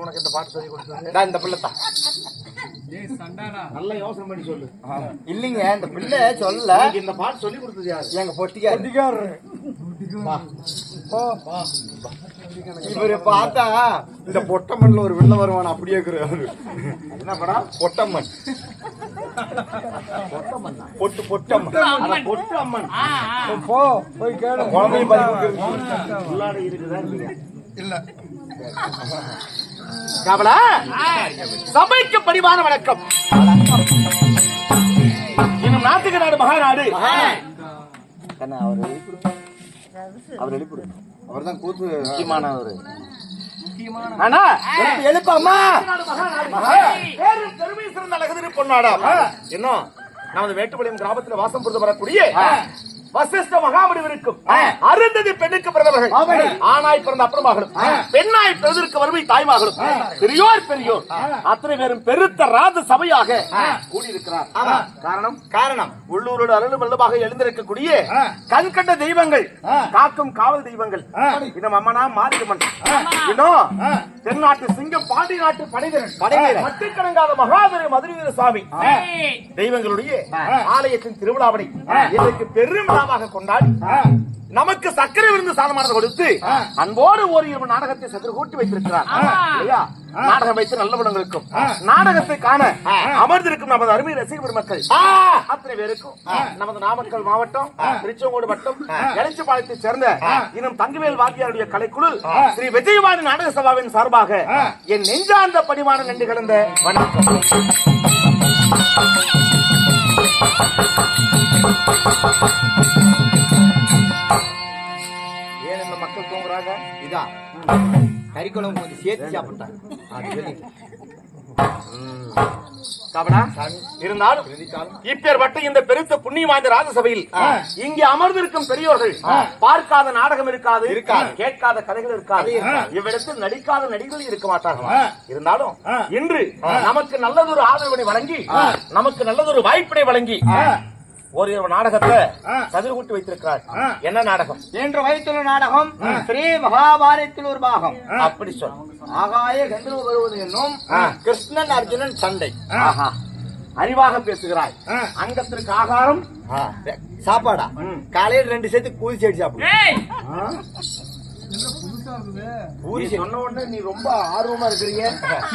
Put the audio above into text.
உனக்கு இந்த பாட்டு சொல்லி கொடுத்தது இந்த பிள்ளை தான். நல்ல யோசனை பண்ணி சொல்லு. இல்லைங்க இந்த பிள்ளை சொல்ல இந்த பாட்டு சொல்லி கொடுத்தது யாரு? எங்க பொட்டிக்காரு. இவரு பார்த்தா இந்த பொட்டம்மன்ல ஒரு வில்ல வருவான் அப்படியே இருக்கிறாரு. என்ன படம்? பொட்டம்மன். பொட்டு பொட்டம்மன் பொட்டம்மன். போய் கேளு. குழந்தையும் பதிவு இருக்குதா இல்ல? சபைக்கு பரிவான வணக்கம். இன்னும் நாட்டுக்கு நாடு மகாநாடு. அவர் எழுப்பிடு. அவர் தான் கூத்து முக்கியமானவர். எழுப்பம்மா பெருமை சிறந்த அழகு பொன்னாடா. இன்னும் நமது மேட்டுப்பாளையம் கிராமத்தில் வாசம் புரிந்து வரக்கூடிய வசிஷ்ட மகாமுனிவருக்கும் அருந்ததி பெண்ணுக்கு பிறந்தவர்கள். ஆணாய் பிறந்த அப்புறமாகலும் பெண்ணாய் பிறந்ததற்கு வறுமை தாய்மார்களும் பெரியோர் அத்தனை பேரும் பெருத்த ராஜ சபையாக கூடியிருக்கிறார். காரணம் உள்ளூரோடு அருள் வல்லமாக எழுந்திருக்கக்கூடிய கண்கண்ட தெய்வங்கள், காக்கும் காவல் தெய்வங்கள். இன்னும் அம்மனா மாரியம்மன், இன்னும் தென்னாட்டு சிங்கம் பாண்டி நாட்டு படைவீரன் மட்டுக்கணங்காத மகாவீர மதுரவீர சுவாமி தெய்வங்களுடைய ஆலயத்தின் திருவிழாவனை இதற்கு பெரும் விழாவாக கொண்டாடி நமக்கு சர்க்கரை விருந்து சாதமானது கொடுத்து அன்போடு ஒரு இரவு நாடகத்தை சதுர கூட்டி வைத்திருக்கிறார் இல்லையா? நாடகம் வைத்து நல்லவனுங்களுக்கும் நாடகத்தை காண அமர்ந்திருக்கும் நமது அருமை ரசிகர் பெருமக்கள் அத்தனை பேருக்கும் நமது நாமக்கல் மாவட்டம் திருச்செங்கோடு வட்டம் எலச்சிபாளையத்தை சேர்ந்த இன்னும் தங்கவேல் வாத்தியாருடைய கலைக்குழு ஸ்ரீ விஜயவாணி நாடக சபாவின் சார்பாக என் நெஞ்சார்ந்த பணிவான நன்றி கலந்த வணக்கம். ஏன் இந்த மக்கள் தூங்குறாங்க? இதா கறிக்குழம்பு கொஞ்சம் சேர்த்து சாப்பிட்டாங்க. இருந்தாலும் இப்பேற்பட்ட இந்த பெருத்த புண்ணிய வாய்ந்த ராஜசபையில் இங்கே அமர்ந்திருக்கும் பெரியோர்கள் பார்க்காத நாடகம் இருக்காது, கேட்காத கதைகள் இருக்காது, இவ்விடத்தில் நடிக்காத நடிகர்கள் இருக்க மாட்டார்கள். இருந்தாலும் இன்று நமக்கு நல்லதொரு ஆதரவினை வழங்கி நமக்கு நல்லதொரு வாய்ப்பினை வழங்கி ஒரு நாடகத்தை சதுர கூட்டி வைத்திருக்கிறார். என்ன நாடகம்? என்று வைத்துள்ள நாடகம் ஸ்ரீ மகாபாரதத்தில் ஒரு பாகம். அப்படி சொல். ஆகாய கந்தர்வ வருவது என்னும் கிருஷ்ணன் அர்ஜுனன் சண்டை. அறிவாக பேசுகிறாய். அங்கத்திற்கு ஆகாரம் சாப்பாடா? காலையில் 2 சேர்த்து கூதி சேர்த்து சாப்பிடு. சொன்ன உடனே நீ ரொம்ப ஆர்வமா இருக்கிறீங்க.